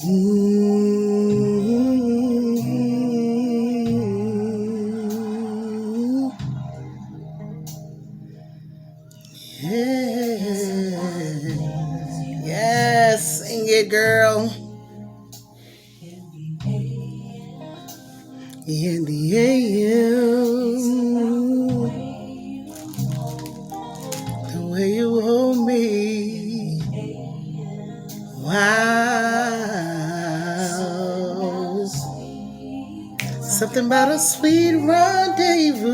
Mm, yeah. Yes, sing it, girl. In the AM, the way you hold me, wow. Something about a sweet rendezvous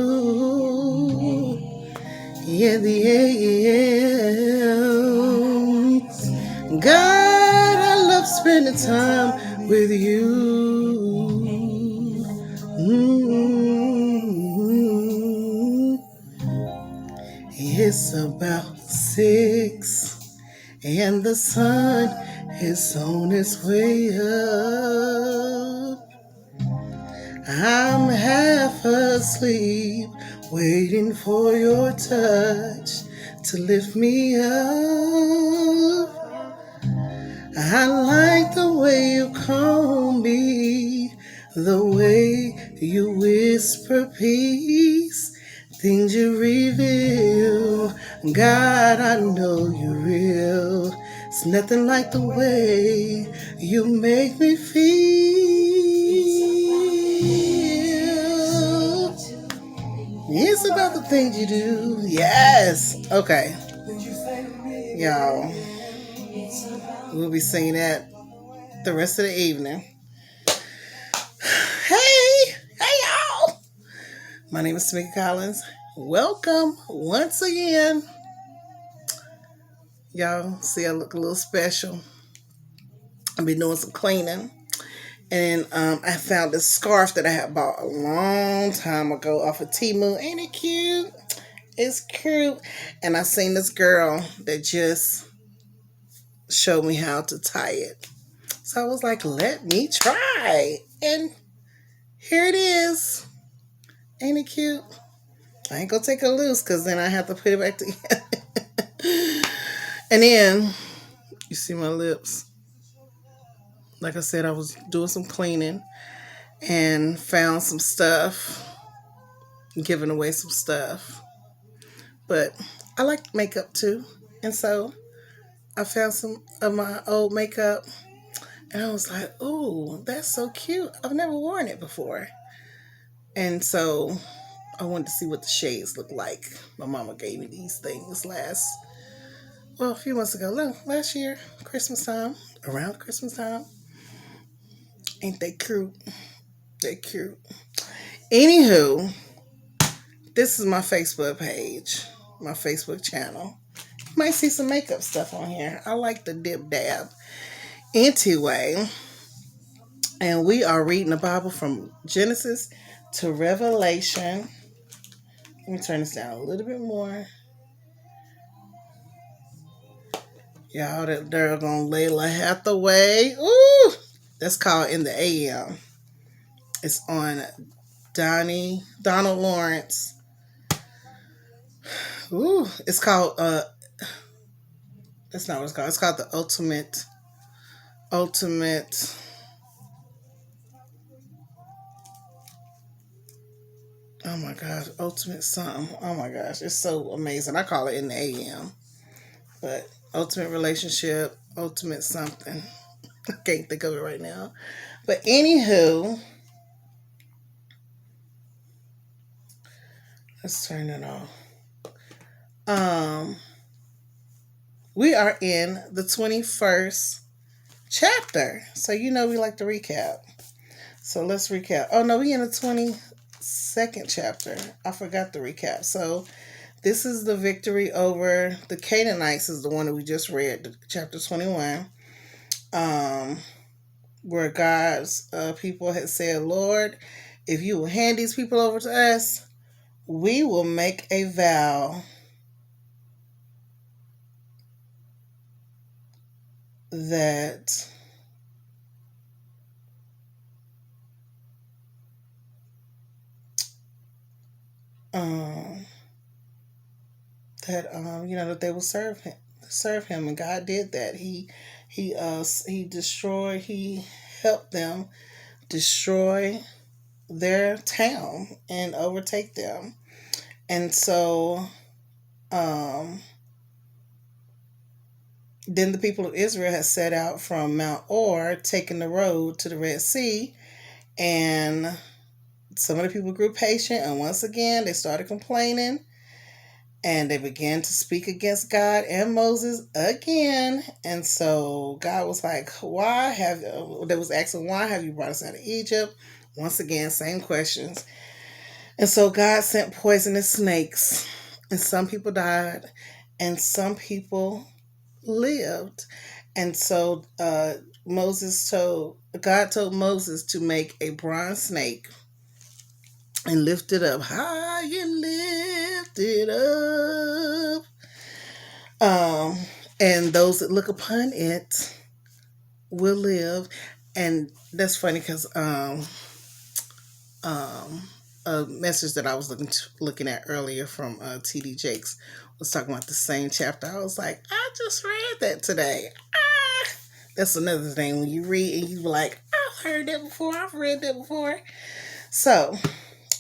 in the AM. God, I love spending time with you. Mm. It's about 6 and the sun is on its way up. I'm half asleep, waiting for your touch to lift me up. I like the way you call me, the way you whisper peace, things you reveal. God, I know you're real. It's nothing like the way you make me feel. It's about the things you do. Yes. Okay. Y'all, we'll be singing that the rest of the evening. Hey, y'all. My name is Tamika Collins. Welcome once again. Y'all see I look a little special. I've been doing some cleaning. And I found this scarf that I had bought a long time ago off of Temu. Ain't it cute? It's cute. And I seen this girl that just showed me how to tie it. So I was like, let me try. And here it is. Ain't it cute? I ain't gonna take it loose because then I have to put it back together. And then you see my lips. Like I said, I was doing some cleaning and found some stuff, giving away some stuff. But I like makeup too. And so I found some of my old makeup and I was like, ooh, that's so cute. I've never worn it before. And so I wanted to see what the shades look like. My mama gave me these things a few months ago. Last year, Christmas time, around Christmas time. Ain't they cute? They cute. Anywho, this is my Facebook page, my Facebook channel. You might see some makeup stuff on here. I like the dip dab. Anyway, and we are reading the Bible from Genesis to Revelation. Let me turn this down a little bit more. Y'all, that they're gonna Layla Hathaway. Ooh, that's called In the AM. It's on Donald Lawrence. Ooh, it's called that's not what it's called. It's called the Ultimate. Oh my gosh, Ultimate something. Oh my gosh, it's so amazing. I call it In the AM, but Ultimate Relationship, Ultimate something. I can't think of it right now. But anywho, let's turn it off. We are in the 21st chapter. So you know we like to recap. So let's recap. Oh no, we in the 22nd chapter. I forgot the recap. So this is the victory over the Canaanites is the one that we just read, chapter 21. Where God's people had said, Lord, if you will hand these people over to us, we will make a vow that that they will serve him, and God did that. He He helped them destroy their town and overtake them. And so um, then the people of Israel had set out from Mount Or, taking the road to the Red Sea, and some of the people grew patient, and once again they started complaining, and they began to speak against God and Moses again. And so God was like, they was asking, why have you brought us out of Egypt? Once again, same questions. And so God sent poisonous snakes, and some people died, and some people lived. And so God told Moses to make a bronze snake and lift it up high and lift it up. And those that look upon it will live. And that's funny because a message that I was looking at earlier from T.D. Jakes was talking about the same chapter. I was like, I just read that today. That's another thing when you read and you like, I've heard that before. I've read that before. So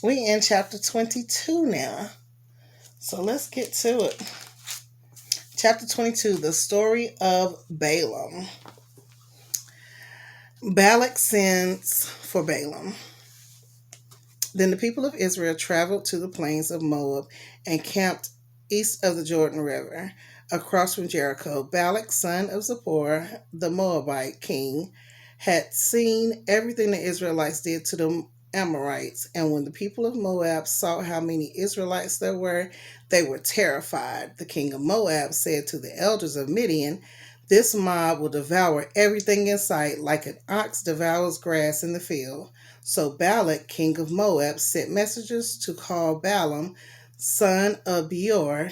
we in chapter 22 now. So let's get to it. Chapter 22, the story of Balaam. Balak sends for Balaam. Then the people of Israel traveled to the plains of Moab and camped east of the Jordan River, across from Jericho. Balak, son of Zippor, the Moabite king, had seen everything the Israelites did to the Amorites, and when the people of Moab saw how many Israelites there were, they were terrified. The king of Moab said to the elders of Midian, "This mob will devour everything in sight like an ox devours grass in the field." So Balak, king of Moab, sent messengers to call Balaam, son of Beor,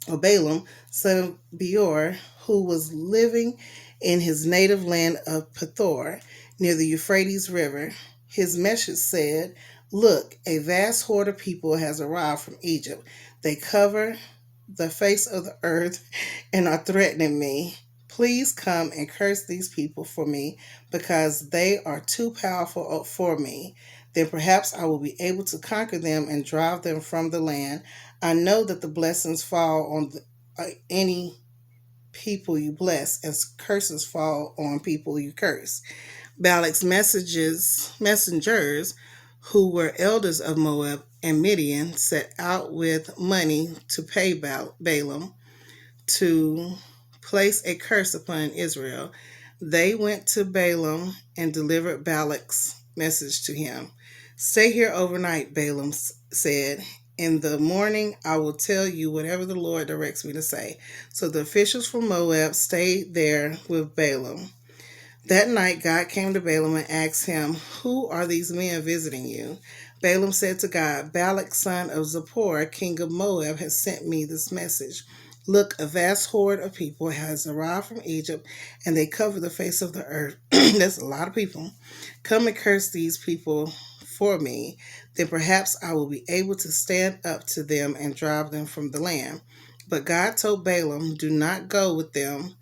or Balaam, son of Beor, who was living in his native land of Pethor, near the Euphrates River. His message said, "Look, a vast horde of people has arrived from Egypt. They cover the face of the earth and are threatening me. Please come and curse these people for me, because they are too powerful for me. Then perhaps I will be able to conquer them and drive them from the land. I know that the blessings fall on any people you bless, as curses fall on people you curse." Balak's messengers, who were elders of Moab and Midian, set out with money to pay Balaam to place a curse upon Israel. They went to Balaam and delivered Balak's message to him. "Stay here overnight," Balaam said. "In the morning, I will tell you whatever the Lord directs me to say." So the officials from Moab stayed there with Balaam. That night, God came to Balaam and asked him, "Who are these men visiting you?" Balaam said to God, "Balak, son of Zippor, king of Moab, has sent me this message. Look, a vast horde of people has arrived from Egypt, and they cover the face of the earth." That's a lot of people. "Come and curse these people for me. Then perhaps I will be able to stand up to them and drive them from the land." But God told Balaam, "Do not go with them.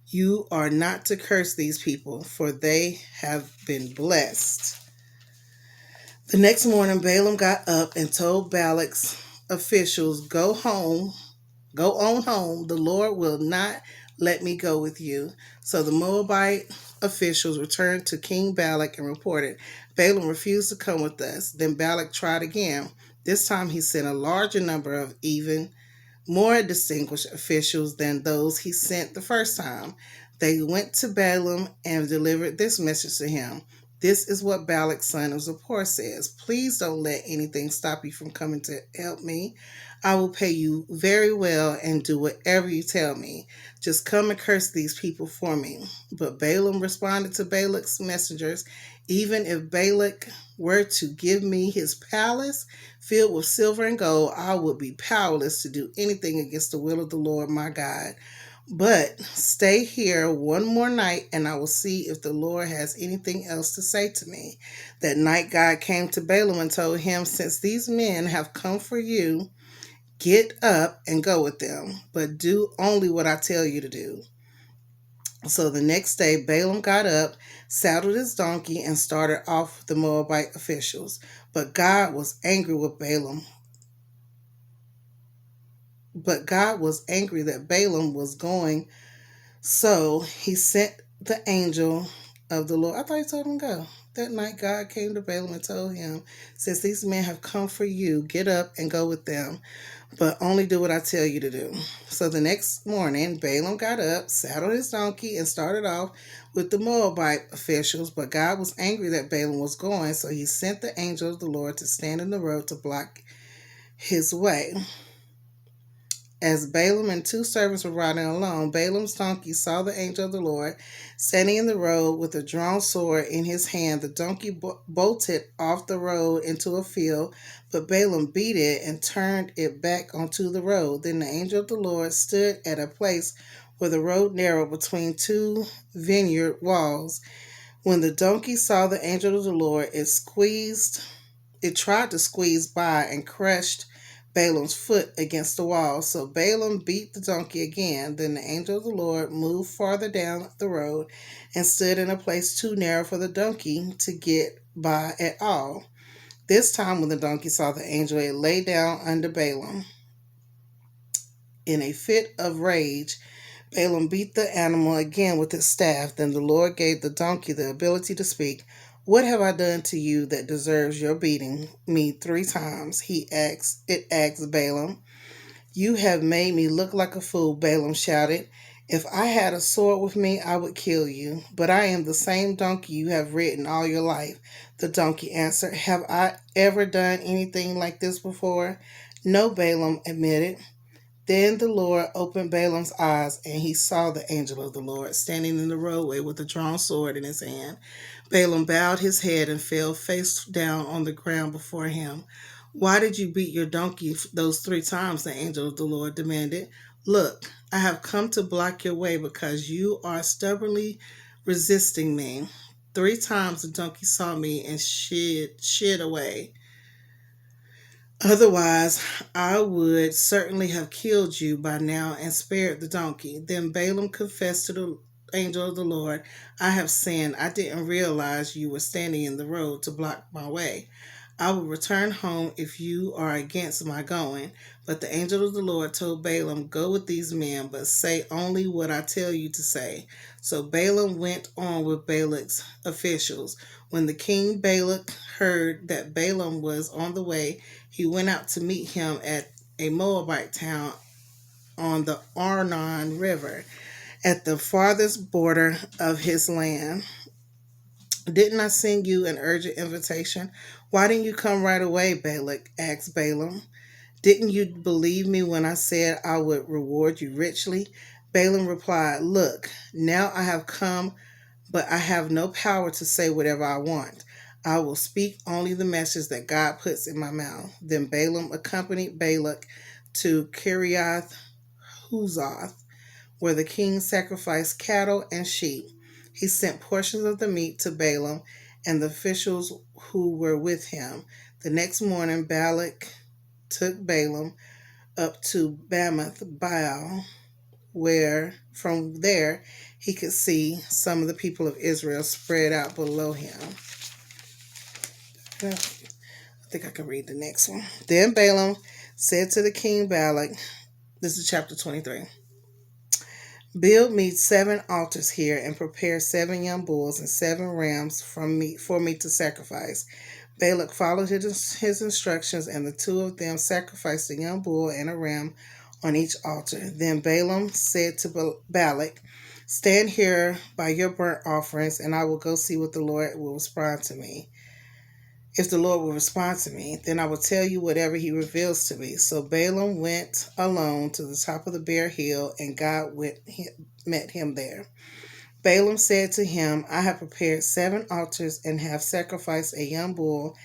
You are not to curse these people, for they have been blessed." The next morning, Balaam got up and told Balak's officials, Go on home. The Lord will not let me go with you." So the Moabite officials returned to King Balak and reported, "Balaam refused to come with us." Then Balak tried again. This time he sent a larger number of even more distinguished officials than those he sent the first time. They went to Balaam and delivered this message to him. "This is what Balak, son of Zippor, says. Please don't let anything stop you from coming to help me. I will pay you very well and do whatever you tell me. Just come and curse these people for me." But Balaam responded to Balak's messengers, "Even if Balak were to give me his palace filled with silver and gold, I would be powerless to do anything against the will of the Lord my God. But stay here one more night, and I will see if the Lord has anything else to say to me." That night God came to Balaam and told him, "Since these men have come for you, get up and go with them, but do only what I tell you to do." So the next day, Balaam got up, saddled his donkey, and started off with the Moabite officials. But God was angry with Balaam. But God was angry that Balaam was going, so he sent the angel of the Lord. I thought he told him to go. That night, God came to Balaam and told him, "Since these men have come for you, get up and go with them, but only do what I tell you to do." So the next morning, Balaam got up, saddled his donkey, and started off with the Moabite officials. But God was angry that Balaam was going, so he sent the angel of the Lord to stand in the road to block his way. As Balaam and two servants were riding along, Balaam's donkey saw the angel of the Lord standing in the road with a drawn sword in his hand. The donkey bolted off the road into a field, but Balaam beat it and turned it back onto the road. Then the angel of the Lord stood at a place where the road narrowed between two vineyard walls. When the donkey saw the angel of the Lord, it tried to squeeze by and crushed Balaam's foot against the wall. So Balaam beat the donkey again. Then the angel of the Lord moved farther down the road and stood in a place too narrow for the donkey to get by at all. This time, when the donkey saw the angel, it lay down under Balaam. In a fit of rage, Balaam beat the animal again with his staff. Then the Lord gave the donkey the ability to speak. "What have I done to you that deserves your beating me 3 times?" It asked Balaam. "You have made me look like a fool," Balaam shouted. "If I had a sword with me, I would kill you. But I am the same donkey you have ridden all your life." The donkey answered, "Have I ever done anything like this before?" "No," Balaam admitted. Then the Lord opened Balaam's eyes, and he saw the angel of the Lord standing in the roadway with a drawn sword in his hand. Balaam bowed his head and fell face down on the ground before him. "Why did you beat your donkey those 3 times?" the angel of the Lord demanded. "Look, I have come to block your way because you are stubbornly resisting me." 3 times the donkey saw me and shid away. "Otherwise, I would certainly have killed you by now and spared the donkey." Then Balaam confessed to the angel of the Lord, "I have sinned. I didn't realize you were standing in the road to block my way. I will return home if you are against my going." But the angel of the Lord told Balaam, "Go with these men, but say only what I tell you to say." So Balaam went on with Balak's officials. When the king Balak heard that Balaam was on the way, he went out to meet him at a Moabite town on the Arnon River, at the farthest border of his land. "Didn't I send you an urgent invitation? Why didn't you come right away?" Balak asked Balaam. "Didn't you believe me when I said I would reward you richly?" Balaam replied, "Look, now I have come, but I have no power to say whatever I want. I will speak only the message that God puts in my mouth." Then Balaam accompanied Balak to Kiriath Huzoth, where the king sacrificed cattle and sheep. He sent portions of the meat to Balaam and the officials who were with him. The next morning, Balak took Balaam up to Bamoth Baal, where from there he could see some of the people of Israel spread out below him. I think I can read the next one. Then Balaam said to the king Balak, this is chapter 23, "Build me 7 altars here and prepare 7 young bulls and 7 rams for me to sacrifice." Balak followed his instructions, and the two of them sacrificed a young bull and a ram on each altar. Then Balaam said to Balak, "Stand here by your burnt offerings, and I will go see what the Lord will respond to me. If the Lord will respond to me, then I will tell you whatever he reveals to me." So Balaam went alone to the top of the bare hill, and God met him there. Balaam said to him, "I have prepared 7 altars and have sacrificed a young bull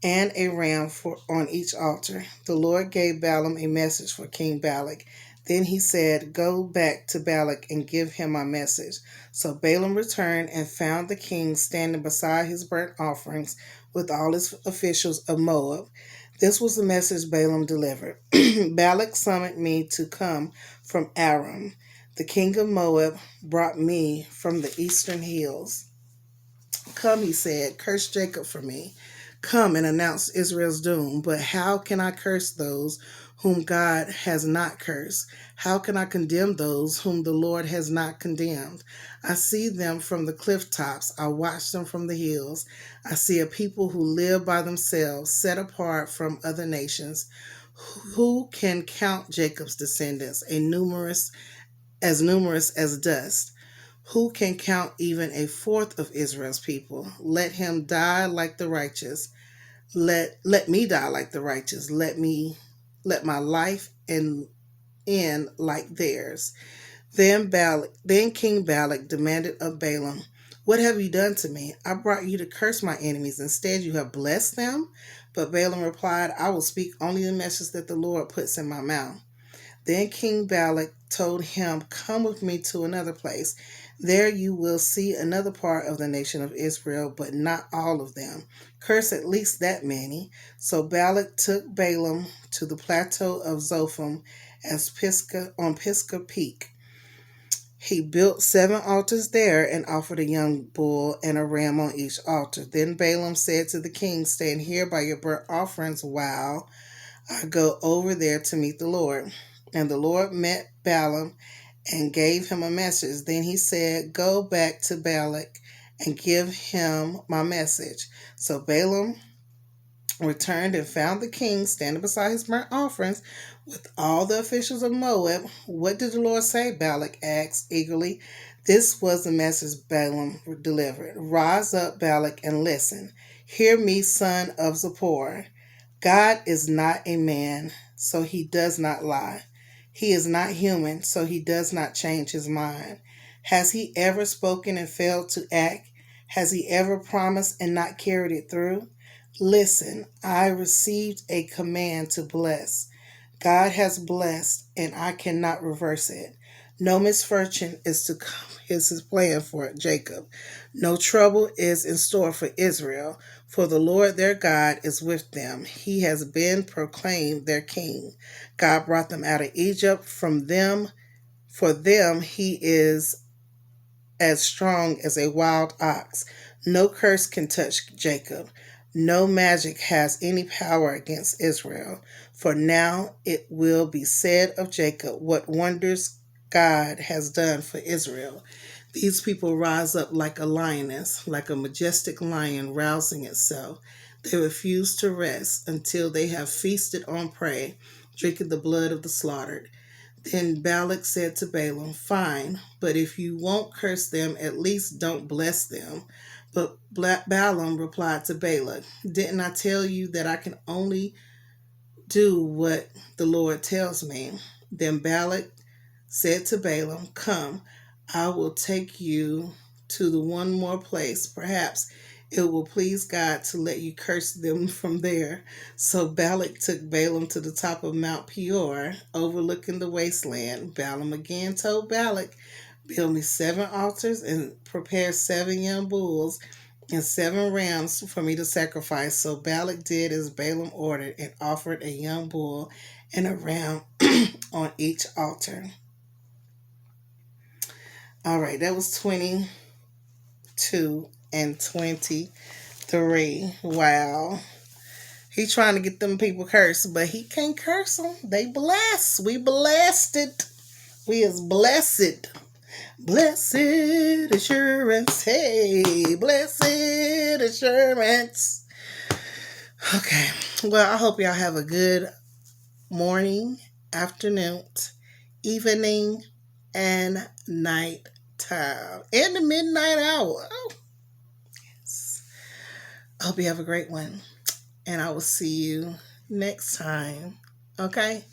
and a ram on each altar." The Lord gave Balaam a message for King Balak. Then he said, "Go back to Balak and give him my message." So Balaam returned and found the king standing beside his burnt offerings with all his officials of Moab. This was the message Balaam delivered. "Balak summoned me to come from Aram. The king of Moab brought me from the eastern hills. Come, he said, curse Jacob for me. Come and announce Israel's doom. But how can I curse those whom God has not cursed? How can I condemn those whom the Lord has not condemned? I see them from the cliff tops. I watch them from the hills. I see a people who live by themselves, set apart from other nations. Who can count Jacob's descendants, numerous as dust? Who can count even a fourth of Israel's people? Let him die like the righteous. Let me die like the righteous. Let my life end like theirs. Then King Balak demanded of Balaam, what have you done to me? I brought you to curse my enemies. Instead, you have blessed them. But Balaam replied, I will speak only the message that the Lord puts in my mouth. Then King Balak told him, come with me to another place. There you will see another part of the nation of Israel, but not all of them. Curse at least that many. So Balak took Balaam to the plateau of Zophim on Pisgah Peak. He built 7 altars there and offered a young bull and a ram on each altar. Then Balaam said to the king, stand here by your burnt offerings while I go over there to meet the Lord. And the Lord met Balaam and gave him a message. Then he said, go back to Balak and give him my message. So Balaam returned and found the king standing beside his burnt offerings with all the officials of Moab. What did the Lord say? Balak asked eagerly. This was the message Balaam delivered. Rise up, Balak, and listen. Hear me, son of Zippor. God is not a man, so he does not lie. He is not human, so he does not change his mind. Has he ever spoken and failed to act? Has he ever promised and not carried it through? Listen, I received a command to bless. God has blessed, and I cannot reverse it. No misfortune is to come, is his plan for Jacob. No trouble is in store for Israel, for the Lord their God is with them. He has been proclaimed their king. God brought them out of Egypt. For them, he is as strong as a wild ox. No curse can touch Jacob. No magic has any power against Israel. For now it will be said of Jacob, what wonders God has done for Israel. These people rise up like a lioness, like a majestic lion rousing itself. They refuse to rest until they have feasted on prey, drinking the blood of the slaughtered. Then Balak said to Balaam, fine, but if you won't curse them, at least don't bless them. But Balaam replied to Balak, didn't I tell you that I can only do what the Lord tells me? Then Balak said to Balaam, come, I will take you to the one more place. Perhaps it will please God to let you curse them from there. So Balak took Balaam to the top of Mount Peor, overlooking the wasteland. Balaam again told Balak, build me 7 altars and prepare 7 young bulls and 7 rams for me to sacrifice. So Balak did as Balaam ordered and offered a young bull and a ram on each altar. All right, that was 22 and 23. Wow. He trying to get them people cursed, but he can't curse them. They blessed. We blessed it. We is blessed. Blessed assurance. Hey, blessed assurance. Okay. Well, I hope y'all have a good morning, afternoon, evening, and night time. And the midnight hour. Oh, yes. I hope you have a great one. And I will see you next time. Okay?